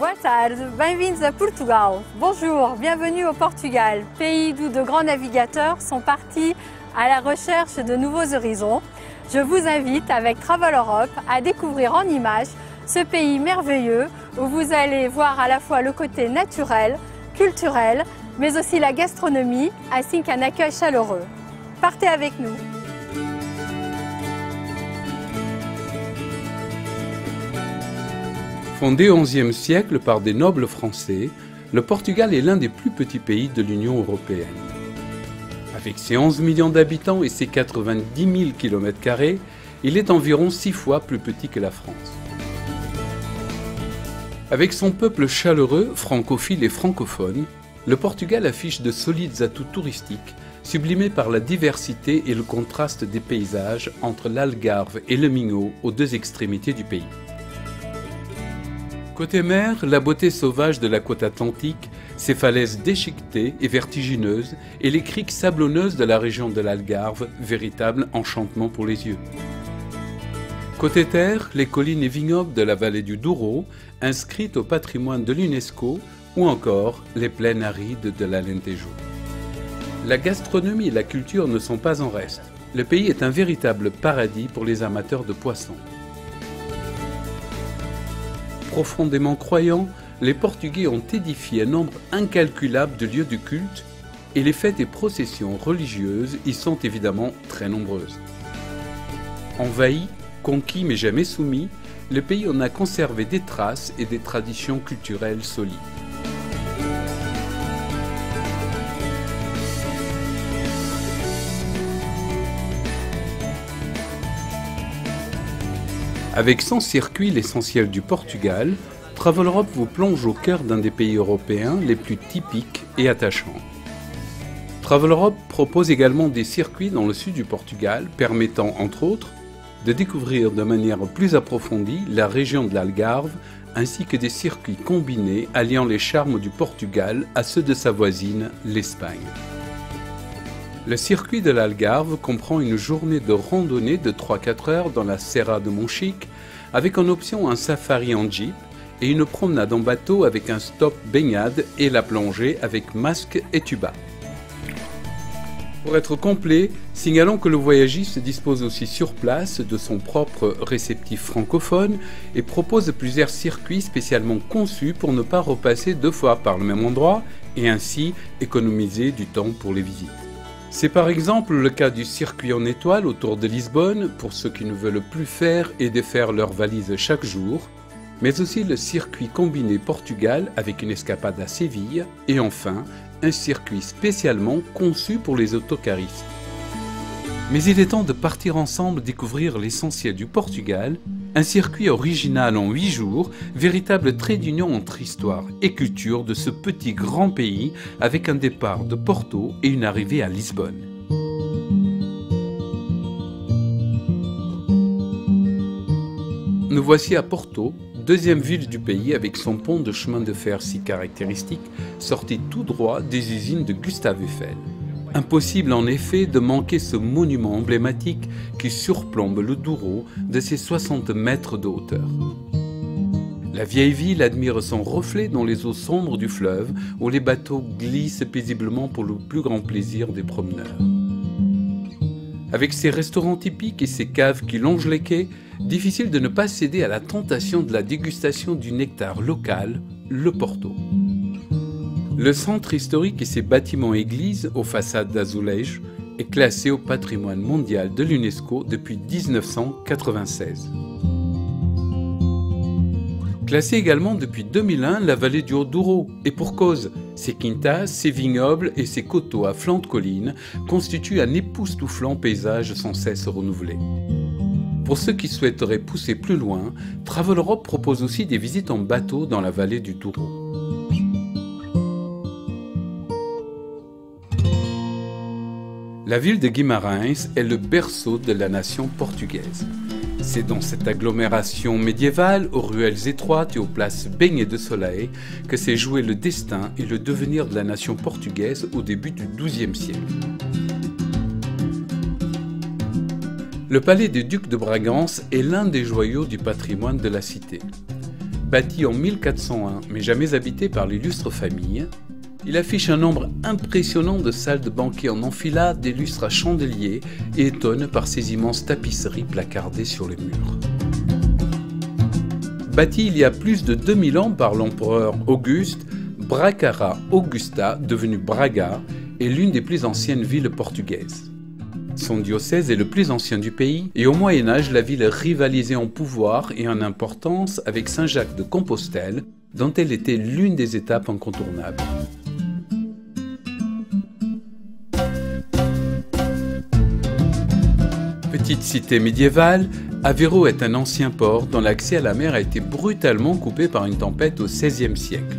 Boa tarde, bem-vindos à Portugal. Bonjour, bienvenue au Portugal, pays d'où de grands navigateurs sont partis à la recherche de nouveaux horizons. Je vous invite avec Travel Europe à découvrir en images ce pays merveilleux où vous allez voir à la fois le côté naturel, culturel, mais aussi la gastronomie ainsi qu'un accueil chaleureux. Partez avec nous! Fondé au XIe siècle par des nobles français, le Portugal est l'un des plus petits pays de l'Union européenne. Avec ses 11 millions d'habitants et ses 90 000 km², il est environ 6 fois plus petit que la France. Avec son peuple chaleureux, francophile et francophone, le Portugal affiche de solides atouts touristiques, sublimés par la diversité et le contraste des paysages entre l'Algarve et le Minho aux deux extrémités du pays. Côté mer, la beauté sauvage de la côte atlantique, ses falaises déchiquetées et vertigineuses et les criques sablonneuses de la région de l'Algarve, véritable enchantement pour les yeux. Côté terre, les collines et vignobles de la vallée du Douro, inscrites au patrimoine de l'UNESCO, ou encore les plaines arides de l'Alentejo. La gastronomie et la culture ne sont pas en reste. Le pays est un véritable paradis pour les amateurs de poissons. Profondément croyants, les Portugais ont édifié un nombre incalculable de lieux de culte et les fêtes et processions religieuses y sont évidemment très nombreuses. Envahi, conquis mais jamais soumis, le pays en a conservé des traces et des traditions culturelles solides. Avec son circuit l'essentiel du Portugal, Travel Europe vous plonge au cœur d'un des pays européens les plus typiques et attachants. Travel Europe propose également des circuits dans le sud du Portugal, permettant entre autres de découvrir de manière plus approfondie la région de l'Algarve, ainsi que des circuits combinés alliant les charmes du Portugal à ceux de sa voisine, l'Espagne. Le circuit de l'Algarve comprend une journée de randonnée de 3-4 heures dans la Serra de Monchique, avec en option un safari en jeep et une promenade en bateau avec un stop baignade et la plongée avec masque et tuba. Pour être complet, signalons que le voyagiste dispose aussi sur place de son propre réceptif francophone et propose plusieurs circuits spécialement conçus pour ne pas repasser 2 fois par le même endroit et ainsi économiser du temps pour les visites. C'est par exemple le cas du circuit en étoile autour de Lisbonne pour ceux qui ne veulent plus faire et défaire leurs valises chaque jour, mais aussi le circuit combiné Portugal avec une escapade à Séville et enfin un circuit spécialement conçu pour les autocaristes. Mais il est temps de partir ensemble découvrir l'essentiel du Portugal, un circuit original en 8 jours, véritable trait d'union entre histoire et culture de ce petit grand pays avec un départ de Porto et une arrivée à Lisbonne. Nous voici à Porto, deuxième ville du pays avec son pont de chemin de fer si caractéristique, sorti tout droit des usines de Gustave Eiffel. Impossible en effet de manquer ce monument emblématique qui surplombe le Douro de ses 60 mètres de hauteur. La vieille ville admire son reflet dans les eaux sombres du fleuve où les bateaux glissent paisiblement pour le plus grand plaisir des promeneurs. Avec ses restaurants typiques et ses caves qui longent les quais, difficile de ne pas céder à la tentation de la dégustation du nectar local, le Porto. Le centre historique et ses bâtiments-églises aux façades d'azulège est classé au patrimoine mondial de l'UNESCO depuis 1996. Classé également depuis 2001 la vallée du Haut-Douro, et pour cause, ses quintas, ses vignobles et ses coteaux à flanc de colline constituent un époustouflant paysage sans cesse renouvelé. Pour ceux qui souhaiteraient pousser plus loin, Travel Europe propose aussi des visites en bateau dans la vallée du Douro. La ville de Guimarães est le berceau de la nation portugaise. C'est dans cette agglomération médiévale, aux ruelles étroites et aux places baignées de soleil, que s'est joué le destin et le devenir de la nation portugaise au début du XIIe siècle. Le palais des ducs de Bragance est l'un des joyaux du patrimoine de la cité. Bâti en 1401 mais jamais habité par l'illustre famille, il affiche un nombre impressionnant de salles de banquet en enfilade, des lustres à chandeliers et étonne par ses immenses tapisseries placardées sur les murs. Bâti il y a plus de 2000 ans par l'empereur Auguste, Bracara Augusta, devenue Braga, est l'une des plus anciennes villes portugaises. Son diocèse est le plus ancien du pays et au Moyen-Âge, la ville rivalisait en pouvoir et en importance avec Saint-Jacques de Compostelle, dont elle était l'une des étapes incontournables. Petite cité médiévale, Aveiro est un ancien port dont l'accès à la mer a été brutalement coupé par une tempête au XVIe siècle.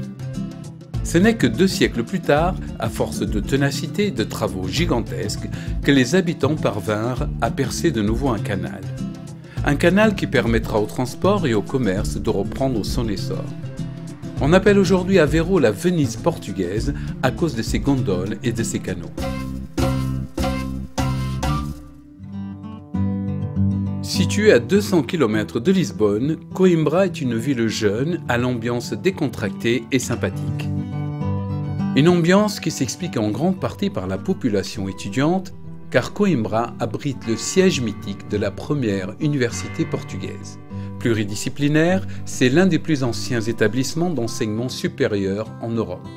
Ce n'est que 2 siècles plus tard, à force de ténacité et de travaux gigantesques, que les habitants parvinrent à percer de nouveau un canal. Un canal qui permettra au transport et au commerce de reprendre son essor. On appelle aujourd'hui Aveiro la Venise portugaise à cause de ses gondoles et de ses canaux. Située à 200 km de Lisbonne, Coimbra est une ville jeune, à l'ambiance décontractée et sympathique. Une ambiance qui s'explique en grande partie par la population étudiante, car Coimbra abrite le siège mythique de la première université portugaise. Pluridisciplinaire, c'est l'un des plus anciens établissements d'enseignement supérieur en Europe.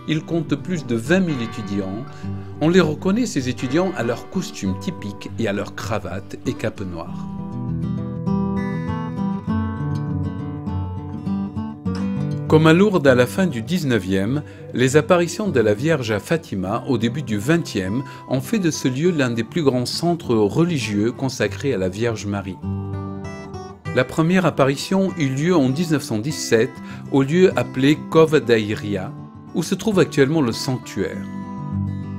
Il compte plus de 20 000 étudiants. On les reconnaît, ces étudiants, à leurs costumes typiques et à leurs cravates et capes noires. Comme à Lourdes à la fin du XIXe, les apparitions de la Vierge à Fatima au début du XXe ont fait de ce lieu l'un des plus grands centres religieux consacrés à la Vierge Marie. La première apparition eut lieu en 1917 au lieu appelé Cova da Iria, où se trouve actuellement le sanctuaire.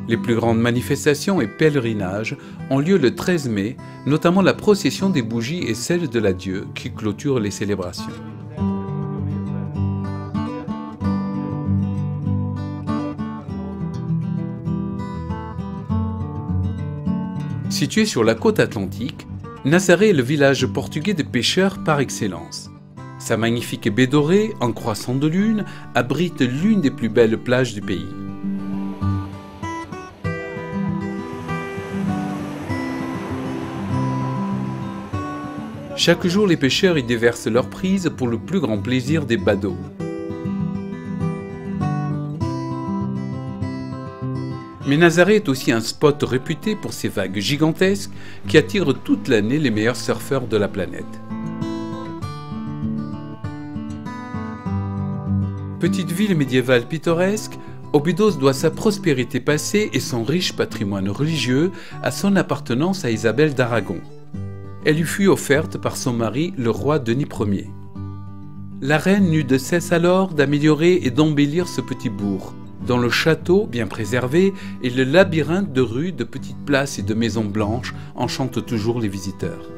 Les plus grandes manifestations et pèlerinages ont lieu le 13 mai, notamment la procession des bougies et celle de l'adieu qui clôture les célébrations. Situé sur la côte atlantique, Nazaré est le village portugais de pêcheurs par excellence. Sa magnifique baie dorée, en croissant de lune, abrite l'une des plus belles plages du pays. Chaque jour, les pêcheurs y déversent leurs prises pour le plus grand plaisir des badauds. Mais Nazaré est aussi un spot réputé pour ses vagues gigantesques qui attirent toute l'année les meilleurs surfeurs de la planète. Petite ville médiévale pittoresque, Óbidos doit sa prospérité passée et son riche patrimoine religieux à son appartenance à Isabelle d'Aragon. Elle lui fut offerte par son mari, le roi Denis Ier. La reine n'eut de cesse alors d'améliorer et d'embellir ce petit bourg, dont le château, bien préservé, et le labyrinthe de rues, de petites places et de maisons blanches enchantent toujours les visiteurs.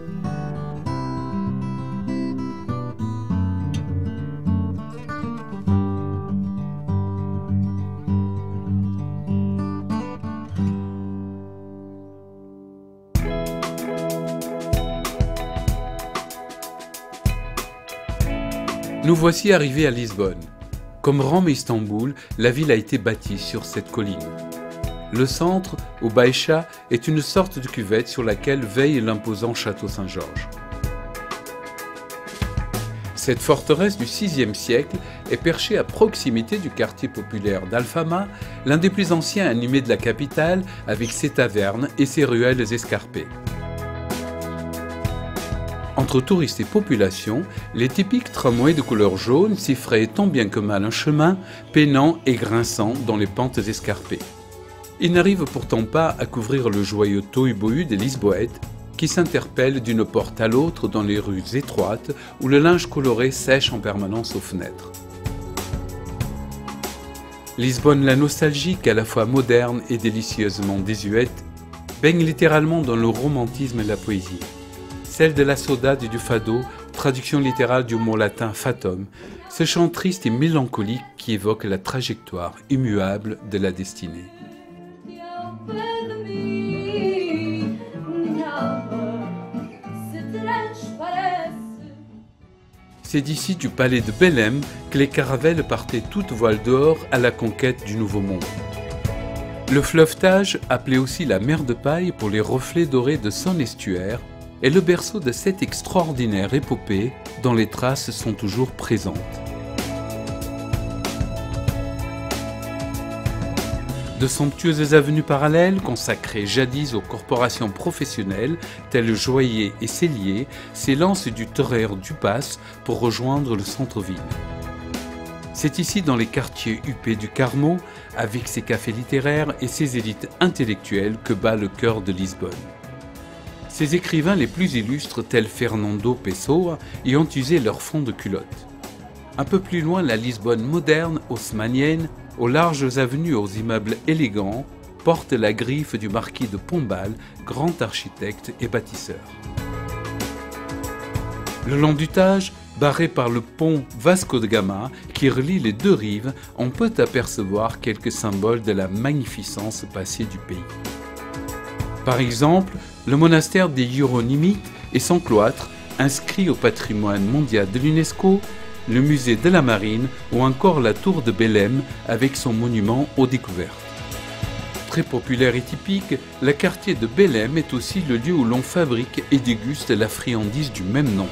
Nous voici arrivés à Lisbonne. Comme Rome et Istanbul, la ville a été bâtie sur cette colline. Le centre, ou Baixa, est une sorte de cuvette sur laquelle veille l'imposant château Saint-Georges. Cette forteresse du VIe siècle est perchée à proximité du quartier populaire d'Alfama, l'un des plus anciens animés de la capitale, avec ses tavernes et ses ruelles escarpées. Entre touristes et population, les typiques tramways de couleur jaune s'y frayent tant bien que mal un chemin, peinant et grinçant dans les pentes escarpées. Ils n'arrivent pourtant pas à couvrir le joyeux tohu-bohu des Lisboètes, qui s'interpellent d'une porte à l'autre dans les rues étroites où le linge coloré sèche en permanence aux fenêtres. Lisbonne, la nostalgique, à la fois moderne et délicieusement désuète, baigne littéralement dans le romantisme et la poésie. Celle de la saudade et du fado, traduction littérale du mot latin fatum, ce chant triste et mélancolique qui évoque la trajectoire immuable de la destinée. C'est d'ici du palais de Belém que les caravelles partaient toutes voiles dehors à la conquête du Nouveau Monde. Le fleuve Tage, appelé aussi la mer de paille pour les reflets dorés de son estuaire, est le berceau de cette extraordinaire épopée dont les traces sont toujours présentes. De somptueuses avenues parallèles, consacrées jadis aux corporations professionnelles, telles Joaillier et Cellier, s'élancent du Torrère du Pas pour rejoindre le centre-ville. C'est ici, dans les quartiers huppés du Carmo, avec ses cafés littéraires et ses élites intellectuelles, que bat le cœur de Lisbonne. Ses écrivains les plus illustres, tels Fernando Pessoa, y ont usé leur fond de culotte. Un peu plus loin, la Lisbonne moderne, haussmannienne, aux larges avenues aux immeubles élégants, porte la griffe du marquis de Pombal, grand architecte et bâtisseur. Le long du Tage, barré par le pont Vasco de Gama qui relie les deux rives, on peut apercevoir quelques symboles de la magnificence passée du pays. Par exemple, le monastère des Hieronymites et son cloître, inscrit au patrimoine mondial de l'UNESCO, le musée de la Marine ou encore la tour de Belém avec son monument aux découvertes. Très populaire et typique, le quartier de Belém est aussi le lieu où l'on fabrique et déguste la friandise du même nom.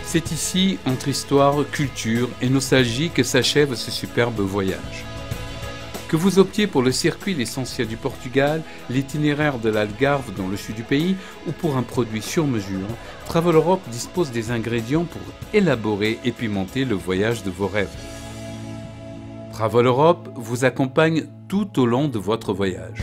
C'est ici, entre histoire, culture et nostalgie, que s'achève ce superbe voyage. Que vous optiez pour le circuit l'essentiel du Portugal, l'itinéraire de l'Algarve dans le sud du pays ou pour un produit sur mesure, Travel Europe dispose des ingrédients pour élaborer et pimenter le voyage de vos rêves. Travel Europe vous accompagne tout au long de votre voyage.